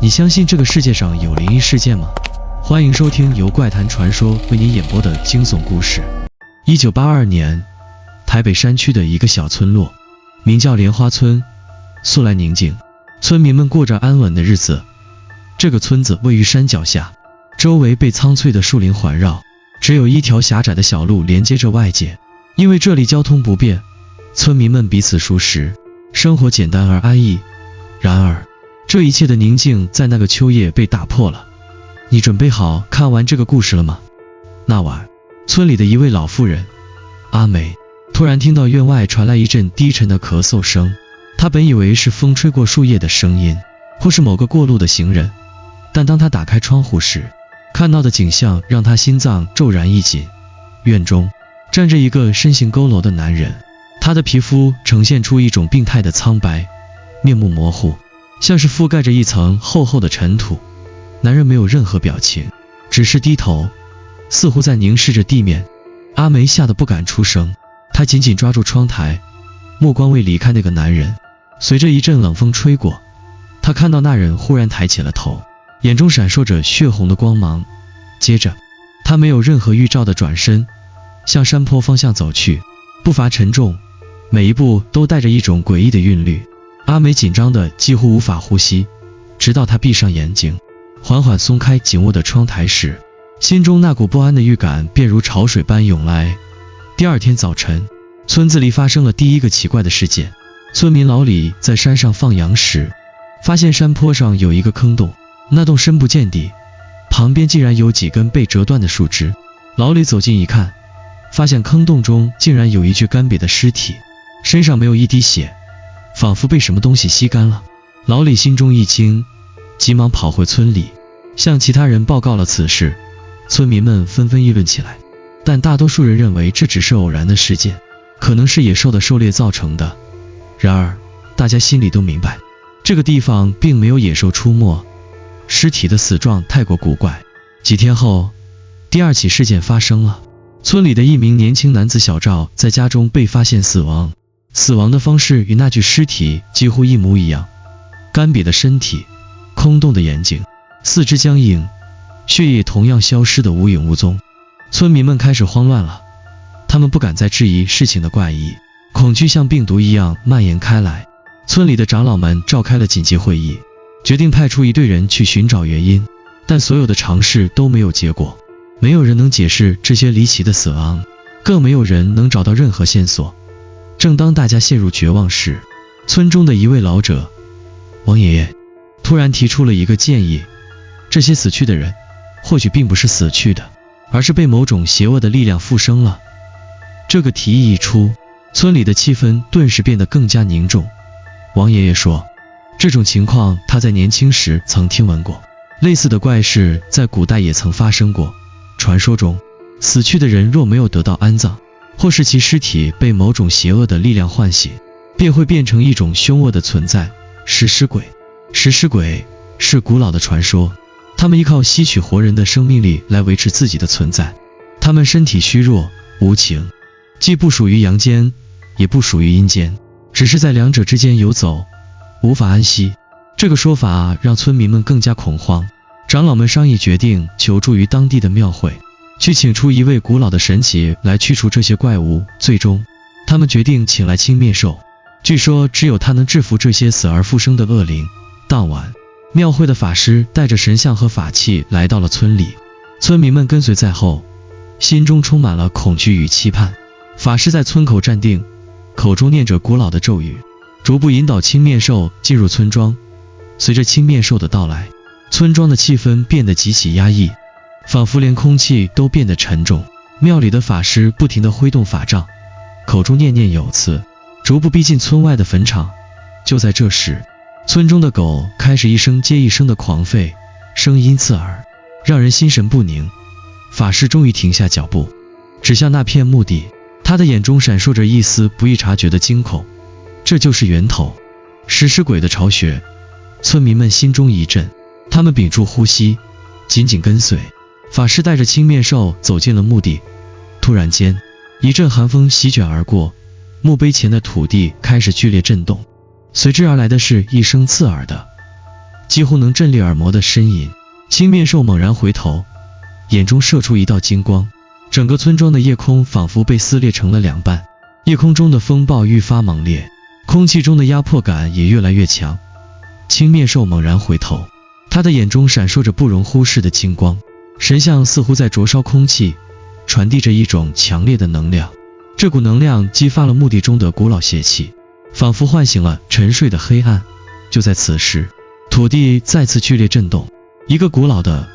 你相信这个世界上有灵异事件吗？欢迎收听由怪谈传说为您演播的惊悚故事。1982年，台北山区的一个小村落，名叫莲花村，素来宁静，村民们过着安稳的日子。这个村子位于山脚下，周围被苍翠的树林环绕，只有一条狭窄的小路连接着外界。因为这里交通不便，村民们彼此熟识，生活简单而安逸。然而，这一切的宁静在那个秋夜被打破了。你准备好看完这个故事了吗？那晚，村里的一位老妇人阿梅突然听到院外传来一阵低沉的咳嗽声。她本以为是风吹过树叶的声音，或是某个过路的行人，但当她打开窗户时，看到的景象让她心脏骤然一紧。院中站着一个身形佝偻的男人，他的皮肤呈现出一种病态的苍白，面目模糊，像是覆盖着一层厚厚的尘土。男人没有任何表情，只是低头，似乎在凝视着地面。阿梅吓得不敢出声，她紧紧抓住窗台，目光未离开那个男人。随着一阵冷风吹过，她看到那人忽然抬起了头，眼中闪烁着血红的光芒。接着，他没有任何预兆的转身，向山坡方向走去，步伐沉重，每一步都带着一种诡异的韵律。阿梅紧张的几乎无法呼吸，直到她闭上眼睛，缓缓松开紧握的窗台时，心中那股不安的预感便如潮水般涌来。第二天早晨，村子里发生了第一个奇怪的事件。村民老李在山上放羊时，发现山坡上有一个坑洞，那洞深不见底，旁边竟然有几根被折断的树枝。老李走近一看，发现坑洞中竟然有一具干瘪的尸体，身上没有一滴血，仿佛被什么东西吸干了。老李心中一惊，急忙跑回村里，向其他人报告了此事。村民们纷纷议论起来，但大多数人认为这只是偶然的事件，可能是野兽的狩猎造成的。然而，大家心里都明白，这个地方并没有野兽出没，尸体的死状太过古怪。几天后，第二起事件发生了。村里的一名年轻男子小赵在家中被发现死亡，死亡的方式与那具尸体几乎一模一样，干瘪的身体，空洞的眼睛，四肢僵硬，血液同样消失得无影无踪。村民们开始慌乱了，他们不敢再质疑事情的怪异，恐惧像病毒一样蔓延开来。村里的长老们召开了紧急会议，决定派出一队人去寻找原因，但所有的尝试都没有结果。没有人能解释这些离奇的死亡，更没有人能找到任何线索。正当大家陷入绝望时，村中的一位老者王爷爷突然提出了一个建议，这些死去的人或许并不是死去的，而是被某种邪恶的力量附身了。这个提议一出，村里的气氛顿时变得更加凝重。王爷爷说，这种情况他在年轻时曾听闻过，类似的怪事在古代也曾发生过。传说中，死去的人若没有得到安葬，或是其尸体被某种邪恶的力量唤醒，便会变成一种凶恶的存在——食尸鬼。食尸鬼是古老的传说，他们依靠吸取活人的生命力来维持自己的存在。他们身体虚弱无情，既不属于阳间，也不属于阴间，只是在两者之间游走，无法安息。这个说法让村民们更加恐慌。长老们商议决定求助于当地的庙会，去请出一位古老的神祇来驱除这些怪物。最终，他们决定请来青面兽，据说只有他能制服这些死而复生的恶灵。当晚，庙会的法师带着神像和法器来到了村里，村民们跟随在后，心中充满了恐惧与期盼。法师在村口站定，口中念着古老的咒语，逐步引导青面兽进入村庄。随着青面兽的到来，村庄的气氛变得极其压抑，仿佛连空气都变得沉重。庙里的法师不停地挥动法杖，口中念念有词，逐步逼近村外的坟场。就在这时，村中的狗开始一声接一声的狂吠，声音刺耳，让人心神不宁。法师终于停下脚步，指向那片墓地，他的眼中闪烁着一丝不易察觉的惊恐。这就是源头，食尸鬼的巢穴。村民们心中一震，他们屏住呼吸，紧紧跟随。法师带着青面兽走进了墓地。突然间，一阵寒风席卷而过，墓碑前的土地开始剧烈震动，随之而来的是一声刺耳的几乎能震裂耳膜的呻吟。青面兽猛然回头，眼中射出一道金光，整个村庄的夜空仿佛被撕裂成了两半。夜空中的风暴愈发猛烈，空气中的压迫感也越来越强。青面兽猛然回头，他的眼中闪烁着不容忽视的金光，神像似乎在灼烧空气，传递着一种强烈的能量。这股能量激发了墓地中的古老邪气，仿佛唤醒了沉睡的黑暗。就在此时，土地再次剧烈震动，一个古老的、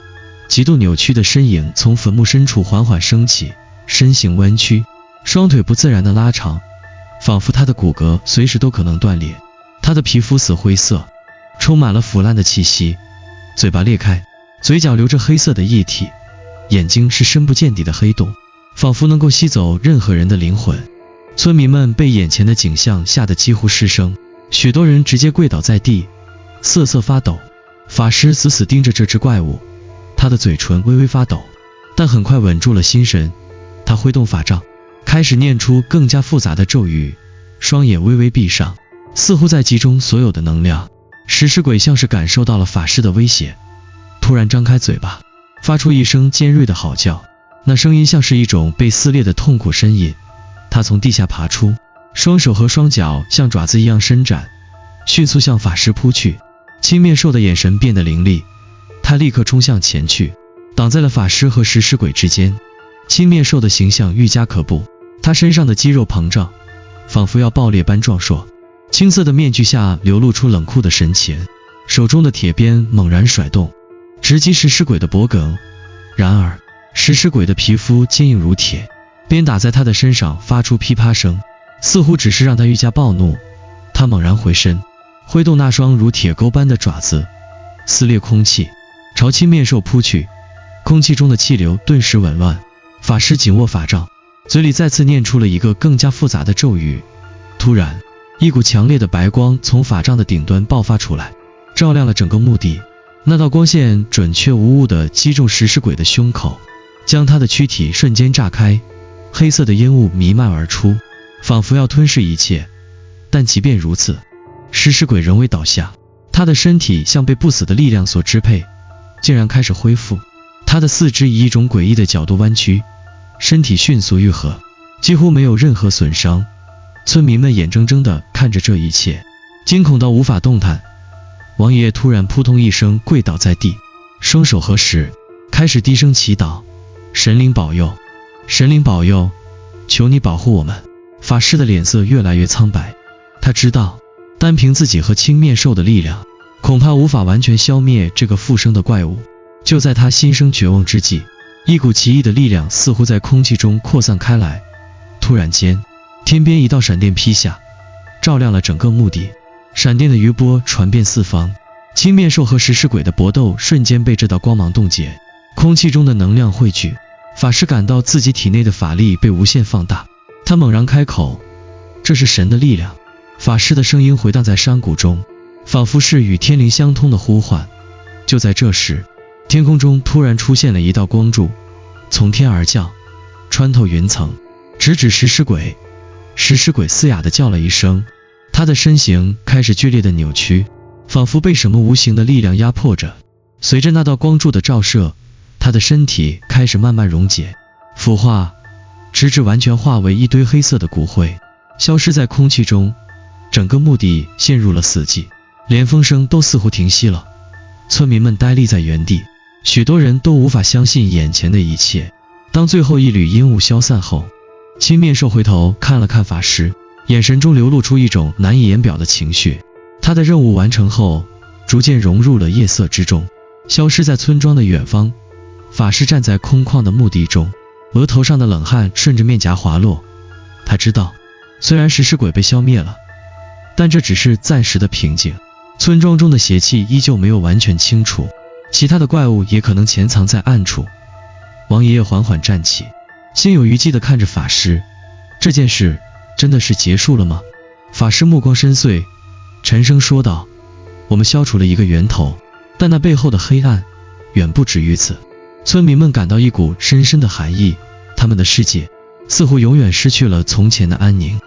极度扭曲的身影从坟墓深处缓缓升起，身形弯曲，双腿不自然地拉长，仿佛他的骨骼随时都可能断裂。他的皮肤死灰色，充满了腐烂的气息，嘴巴裂开，嘴角流着黑色的液体，眼睛是深不见底的黑洞，仿佛能够吸走任何人的灵魂。村民们被眼前的景象吓得几乎失声，许多人直接跪倒在地，瑟瑟发抖。法师死死盯着这只怪物，他的嘴唇微微发抖，但很快稳住了心神。他挥动法杖，开始念出更加复杂的咒语，双眼微微闭上，似乎在集中所有的能量。食尸鬼像是感受到了法师的威胁，突然张开嘴巴，发出一声尖锐的嚎叫，那声音像是一种被撕裂的痛苦呻吟。他从地下爬出，双手和双脚像爪子一样伸展，迅速向法师扑去。青面兽的眼神变得凌厉，他立刻冲向前去，挡在了法师和食尸鬼之间。青面兽的形象愈加可怖，他身上的肌肉膨胀，仿佛要爆裂般壮硕，青色的面具下流露出冷酷的神情，手中的铁鞭猛然甩动，直击食尸鬼的脖颈。然而食尸鬼的皮肤坚硬如铁，鞭打在他的身上发出噼啪声，似乎只是让他愈加暴怒。他猛然回身，挥动那双如铁钩般的爪子，撕裂空气，朝青面兽扑去。空气中的气流顿时紊乱，法师紧握法杖，嘴里再次念出了一个更加复杂的咒语。突然，一股强烈的白光从法杖的顶端爆发出来，照亮了整个墓地。那道光线准确无误地击中食尸鬼的胸口，将他的躯体瞬间炸开，黑色的烟雾弥漫而出，仿佛要吞噬一切。但即便如此，食尸鬼仍未倒下，他的身体像被不死的力量所支配，竟然开始恢复。他的四肢以一种诡异的角度弯曲，身体迅速愈合，几乎没有任何损伤。村民们眼睁睁地看着这一切，惊恐到无法动弹。王爷爷突然扑通一声跪倒在地，双手合十，开始低声祈祷：神灵保佑，神灵保佑，求你保护我们。法师的脸色越来越苍白，他知道单凭自己和青面兽的力量，恐怕无法完全消灭这个复生的怪物。就在他心生绝望之际，一股奇异的力量似乎在空气中扩散开来。突然间，天边一道闪电劈下，照亮了整个墓地，闪电的余波传遍四方。青面兽和食尸鬼的搏斗瞬间被这道光芒冻结，空气中的能量汇聚。法师感到自己体内的法力被无限放大，他猛然开口：这是神的力量。法师的声音回荡在山谷中，仿佛是与天灵相通的呼唤。就在这时，天空中突然出现了一道光柱，从天而降，穿透云层，直指食尸鬼。食尸鬼嘶哑地叫了一声，他的身形开始剧烈的扭曲，仿佛被什么无形的力量压迫着。随着那道光柱的照射，他的身体开始慢慢溶解、腐化，直至完全化为一堆黑色的骨灰，消失在空气中。整个墓地陷入了死寂，连风声都似乎停息了。村民们呆立在原地，许多人都无法相信眼前的一切。当最后一缕烟雾消散后，青面兽回头看了看法师，眼神中流露出一种难以言表的情绪。他的任务完成后，逐渐融入了夜色之中，消失在村庄的远方。法师站在空旷的墓地中，额头上的冷汗顺着面颊滑落。他知道，虽然食尸鬼被消灭了，但这只是暂时的平静，村庄中的邪气依旧没有完全清除，其他的怪物也可能潜藏在暗处。王爷爷缓缓站起，心有余悸地看着法师，这件事真的是结束了吗？法师目光深邃，沉声说道：我们消除了一个源头，但那背后的黑暗远不止于此。村民们感到一股深深的寒意，他们的世界似乎永远失去了从前的安宁。